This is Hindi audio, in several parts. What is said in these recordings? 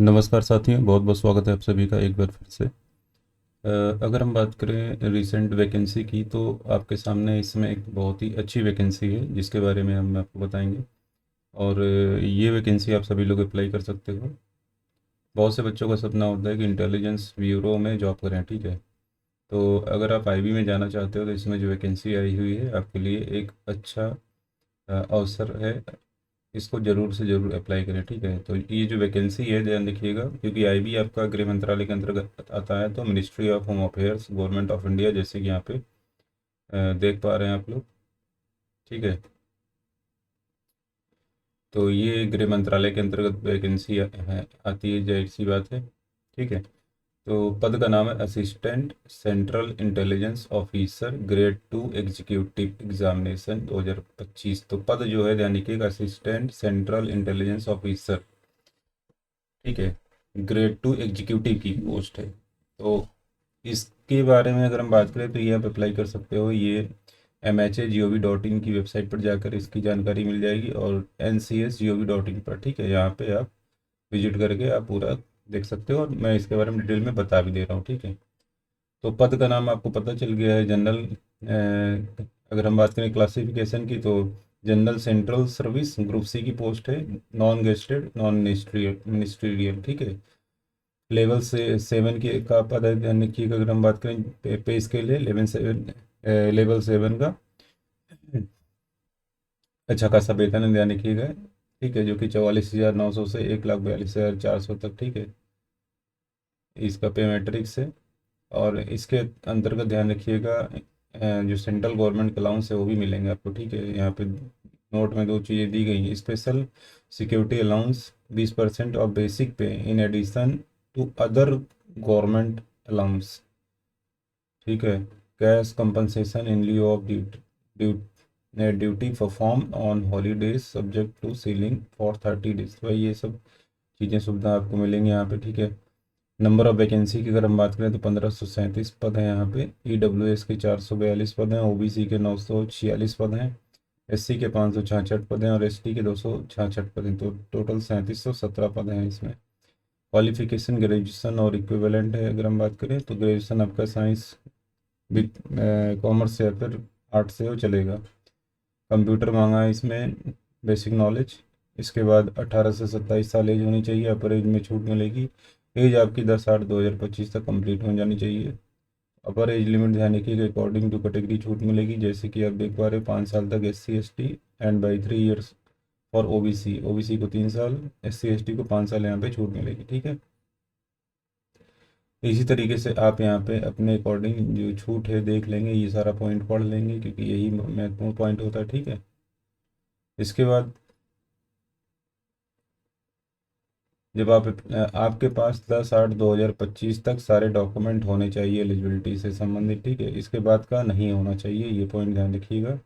नमस्कार साथियों, बहुत बहुत स्वागत है आप सभी का एक बार फिर से। अगर हम बात करें रीसेंट वैकेंसी की, तो आपके सामने इसमें एक बहुत ही अच्छी वैकेंसी है जिसके बारे में हम आपको बताएंगे। और ये वैकेंसी आप सभी लोग अप्लाई कर सकते हो। बहुत से बच्चों का सपना होता है कि इंटेलिजेंस ब्यूरो में जॉब करें, ठीक है। तो अगर आप आईबी में जाना चाहते हो तो इसमें जो वैकेंसी आई हुई है आपके लिए एक अच्छा अवसर है। इसको ज़रूर से ज़रूर अप्लाई करें, ठीक है। तो ये जो वैकेंसी है ध्यान रखिएगा, क्योंकि आईबी आपका गृह मंत्रालय के अंतर्गत आता है, तो ministry of home affairs, government of India, जैसे कि यहाँ पे देख पा रहे हैं आप लोग, ठीक है। तो ये गृह मंत्रालय के अंतर्गत वैकेंसी है, आती है, जाहिर सी बात है, ठीक है। तो पद का नाम है assistant central intelligence officer grade 2 executive examination 2025। तो पद जो है ध्यान रखिएगा, असिस्टेंट सेंट्रल इंटेलिजेंस ऑफिसर, ठीक है। ग्रेड 2 एग्जीक्यूटिव की पोस्ट है। तो इसके बारे में अगर हम बात करें तो ये आप अप्लाई कर सकते हो। ये MHA.gov.in की वेबसाइट पर जाकर इसकी जानकारी मिल जाएगी, और NCS.gov.in पर, ठीक है, यहाँ पे आप विजिट करके आप पूरा देख सकते हो, और मैं इसके बारे में डिटेल में बता भी दे रहा हूँ, ठीक है। तो पद का नाम आपको पता चल गया है, जनरल। अगर हम बात करें क्लासिफिकेशन की, तो general central service group C की पोस्ट है, नॉन गेस्टेड नॉन मिनिस्ट्रियल, ठीक है। लेवल से 7 के का पद है, ध्यान रखिएगा। अगर हम बात करें पे स्केल है लेवल 7 का अच्छा खासा वेतन है, ध्यान रखिएगा, ठीक है, जो कि 44,900 से 1,42,400 तक, ठीक है। इसका पे मैट्रिक्स है। और इसके अंतर्गत ध्यान रखिएगा, जो सेंट्रल गवर्नमेंट अलाउंस है वो भी मिलेंगे आपको, ठीक है। यहाँ पे नोट में दो चीज़ें दी गई हैं, special security allowance 20% of basic pay in addition to other government allowance, ठीक है। कैश कंपनसेशन इन लिeu of duty perform on holidays subject to ceiling for 30 days. भाई ये सब चीज़ें सुविधा आपको मिलेंगी यहाँ पे, ठीक है। नंबर ऑफ वैकेंसी की अगर हम बात करें तो 1537 पद हैं यहाँ पे। EWS के 442 पद हैं, OBC के 946 पद हैं, SC के 566 पद हैं, और ST के 266 पद हैं। तो टोटल 3717 पद हैं इसमें। क्वालिफिकेशन ग्रेजुएशन और इक्विवेलेंट है। अगर हम बात करें तो ग्रेजुएशन आपका साइंस विद कॉमर्स या फिर आर्ट्स से हो चलेगा। कंप्यूटर मांगा है इसमें, बेसिक नॉलेज। इसके बाद 18 से 27 साल एज होनी चाहिए, अपर एज में छूट मिलेगी। एज आपकी 10/8/2025 तक कंप्लीट हो जानी चाहिए। अपर एज लिमिट ध्यान रखिएगा, अकॉर्डिंग टू कैटेगरी छूट मिलेगी, जैसे कि आप देख पा रहे हो, 5 साल तक SC ST, and by 3 years for OBC को 3 साल, SC ST को 5 साल यहाँ पे छूट मिलेगी, ठीक है। इसी तरीके से आप यहाँ पे अपने अकॉर्डिंग जो छूट है देख लेंगे, ये सारा पॉइंट पढ़ लेंगे, क्योंकि यही महत्वपूर्ण पॉइंट होता है, ठीक है। इसके बाद जब आपके पास 10/8/2025 तक सारे डॉक्यूमेंट होने चाहिए एलिजिबिलिटी से संबंधित, ठीक है। इसके बाद का नहीं होना चाहिए, ये पॉइंट ध्यान रखिएगा।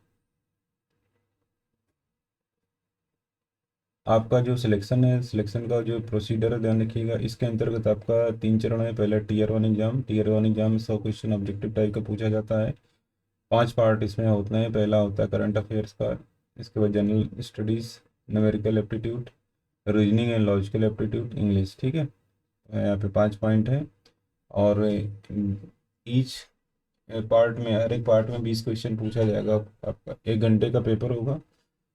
आपका जो सिलेक्शन है, सिलेक्शन का जो प्रोसीजर है ध्यान रखिएगा। इसके अंतर्गत आपका 3 चरण है। पहला tier 1 exam 100 question objective type का पूछा जाता है। 5 पार्ट इसमें होते हैं। पहला होता है करंट अफेयर्स का, इसके बाद general studies, numerical aptitude, reasoning and logical aptitude, English, ठीक है। यहाँ पे 5 पॉइंट है। और ईच पार्ट में, हर एक पार्ट में 20 क्वेश्चन पूछा जाएगा। आपका 1 घंटे का पेपर होगा।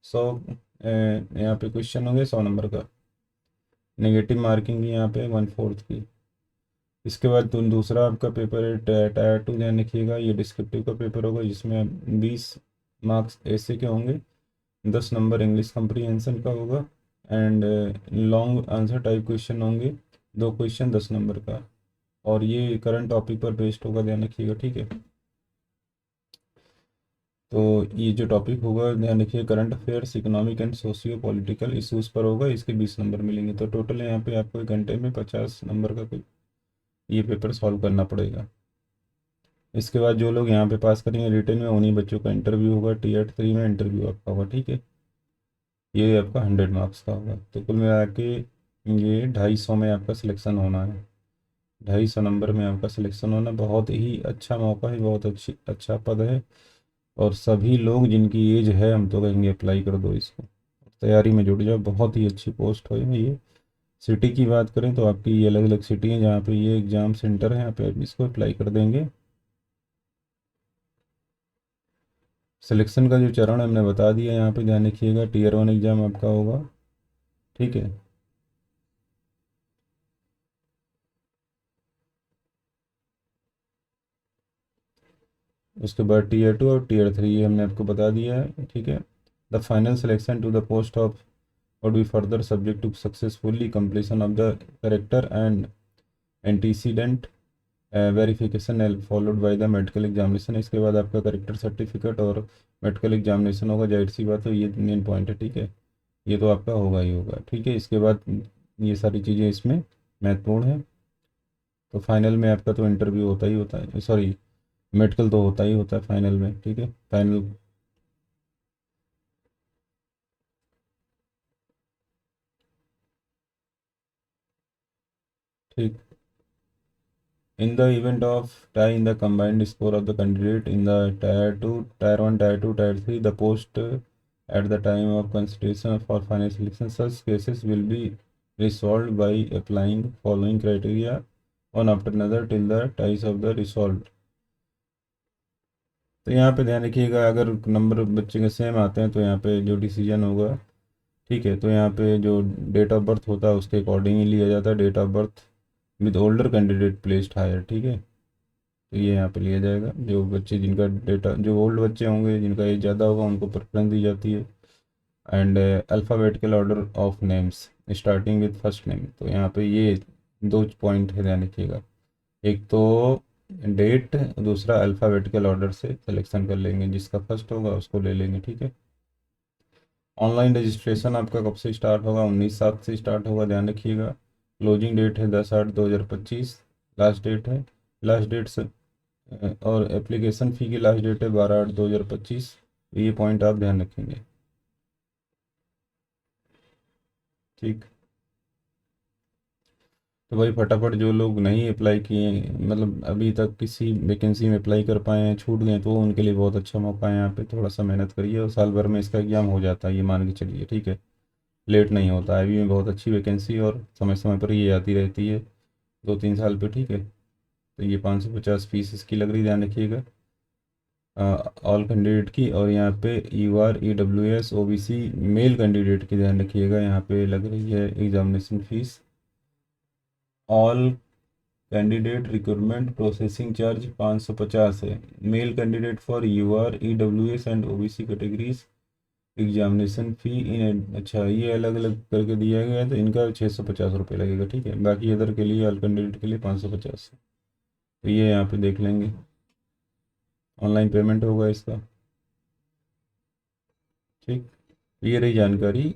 100 यहाँ पे क्वेश्चन होंगे, 100 नंबर का। नेगेटिव मार्किंग भी यहाँ पे 1/4 की। इसके बाद दूसरा आपका पेपर है टायर 2, ध्यान रखिएगा। ये डिस्क्रिप्टिव का पेपर होगा, जिसमें 20 मार्क्स ऐसे के होंगे, 10 नंबर इंग्लिश कम्प्रीहेंशन का होगा, and long answer type question होंगे, 2 क्वेश्चन 10 नंबर का। और ये करंट टॉपिक पर बेस्ड होगा, ध्यान रखिएगा, ठीक है। तो ये जो टॉपिक होगा ध्यान रखिए, current affairs, economic and socio political issues पर होगा। इसके 20 नंबर मिलेंगे। तो टोटल यहाँ पे आपको 1 घंटे में 50 नंबर का कोई ये पेपर सॉल्व करना पड़ेगा। इसके बाद जो लोग यहाँ पे पास करेंगे रिटर्न में, उन्हीं बच्चों का इंटरव्यू होगा। Tier 3 में इंटरव्यू आपका होगा, ठीक है। ये आपका 100 मार्क्स का होगा। तो कुल मिला के ये 250 में आपका सिलेक्शन होना है। 250 नंबर में आपका सिलेक्शन होना, बहुत ही अच्छा मौका है, बहुत अच्छा पद है। और सभी लोग जिनकी एज है, हम तो कहेंगे अप्लाई कर दो इसको, तैयारी में जुट जाओ। बहुत ही अच्छी पोस्ट है ये, सिटी की बात करें तो आपकी ये अलग अलग सिटी हैं जहाँ पे ये एग्ज़ाम सेंटर है, यहाँ पे आप इसको अप्लाई कर देंगे। सिलेक्शन का जो चरण है हमने बता दिया, यहाँ पे ध्यान रखिएगा टीयर 1 एग्ज़ाम आपका होगा, ठीक है। उसके बाद टीयर 2 और टीयर 3 ये हमने आपको बता दिया है, ठीक है। The final selection to the post of would be further subject to successfully completion of the character and antecedent verification followed by the medical examination. इसके बाद आपका करेक्टर सर्टिफिकेट और मेडिकल एग्जामिनेशन होगा, जाहिर सी बात है ये मेन पॉइंट है, ठीक है। ये तो आपका होगा ही होगा, ठीक है। इसके बाद ये सारी चीज़ें इसमें महत्वपूर्ण है। तो फाइनल में आपका तो इंटरव्यू होता ही होता है, सॉरी मेडिकल तो होता ही होता है फाइनल में, ठीक है। फाइनल, ठीक। In the event of tie in the combined score of the candidate in the tier 2, tier 1, tier 2, tier 3, the post at the time of consideration for final selection, such cases will be resolved by applying following criteria one after another till the ties of the resolved। तो यहाँ पे ध्यान रखिएगा, अगर नंबर बच्चे के सेम आते हैं तो यहाँ पे जो डिसीजन होगा, ठीक है, तो यहाँ पे जो डेट ऑफ बर्थ होता है उसके अकॉर्डिंग ही लिया जाता है। Date of birth with older candidate placed higher, ठीक है। तो ये यहाँ पे लिया जाएगा, जो बच्चे जिनका डेटा, जो ओल्ड बच्चे होंगे जिनका एज ज़्यादा होगा उनको प्रेफरेंस दी जाती है। And alphabetical order of names starting with first name. तो यहाँ पे ये दो पॉइंट है, ध्यान रखिएगा। एक तो डेट, दूसरा अल्फ़ाबेटिकल ऑर्डर से सिलेक्शन कर लेंगे, जिसका फर्स्ट होगा उसको ले लेंगे, ठीक है। ऑनलाइन रजिस्ट्रेशन आपका कब से स्टार्ट होगा? 19/7 से स्टार्ट होगा, ध्यान रखिएगा। क्लोजिंग डेट है 10/8/2025। लास्ट डेट है, लास्ट डेट से और एप्लीकेशन फ़ी की लास्ट डेट है 12/8/2025। ये पॉइंट आप ध्यान रखेंगे, ठीक। तो भाई फटाफट जो लोग नहीं अप्लाई किए, मतलब अभी तक किसी वैकेंसी में अप्लाई कर पाए हैं, छूट गए, तो उनके लिए बहुत अच्छा मौका है। यहाँ पे थोड़ा सा मेहनत करिए और साल भर में इसका एग्ज़ाम हो जाता है, ये मान के चलिए, ठीक है। लेट नहीं होता है, अभी में बहुत अच्छी वैकेंसी और समय समय पर ये आती रहती है, 2-3 साल पे, ठीक है। तो ये 550 फीस इसकी लग रही, ध्यान रखिएगा ऑल कैंडिडेट की। और यहाँ पे ER EWS OBC male candidate की ध्यान रखिएगा, यहाँ पे लग रही है examination fees. All candidate recruitment processing charge 550 है। Male candidate for ER EWS and OBC categories examination fee in, अच्छा ये अलग अलग करके दिया गया है, तो इनका 650 रुपये लगेगा, ठीक है। बाकी अदर के लिए, ऑल कैंडिडेट के लिए 550 है। तो ये यहाँ पे देख लेंगे, ऑनलाइन पेमेंट होगा इसका, ठीक। ये रही जानकारी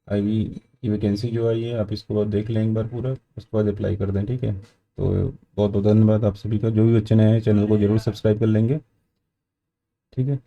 आई की वैकेंसी जो आई है, आप इसको बाद देख लें एक बार पूरा, उसके बाद अप्लाई कर दें, ठीक है। तो बहुत बहुत धन्यवाद आप सभी का। जो भी बच्चे नए हैं चैनल को जरूर सब्सक्राइब कर लेंगे, ठीक है।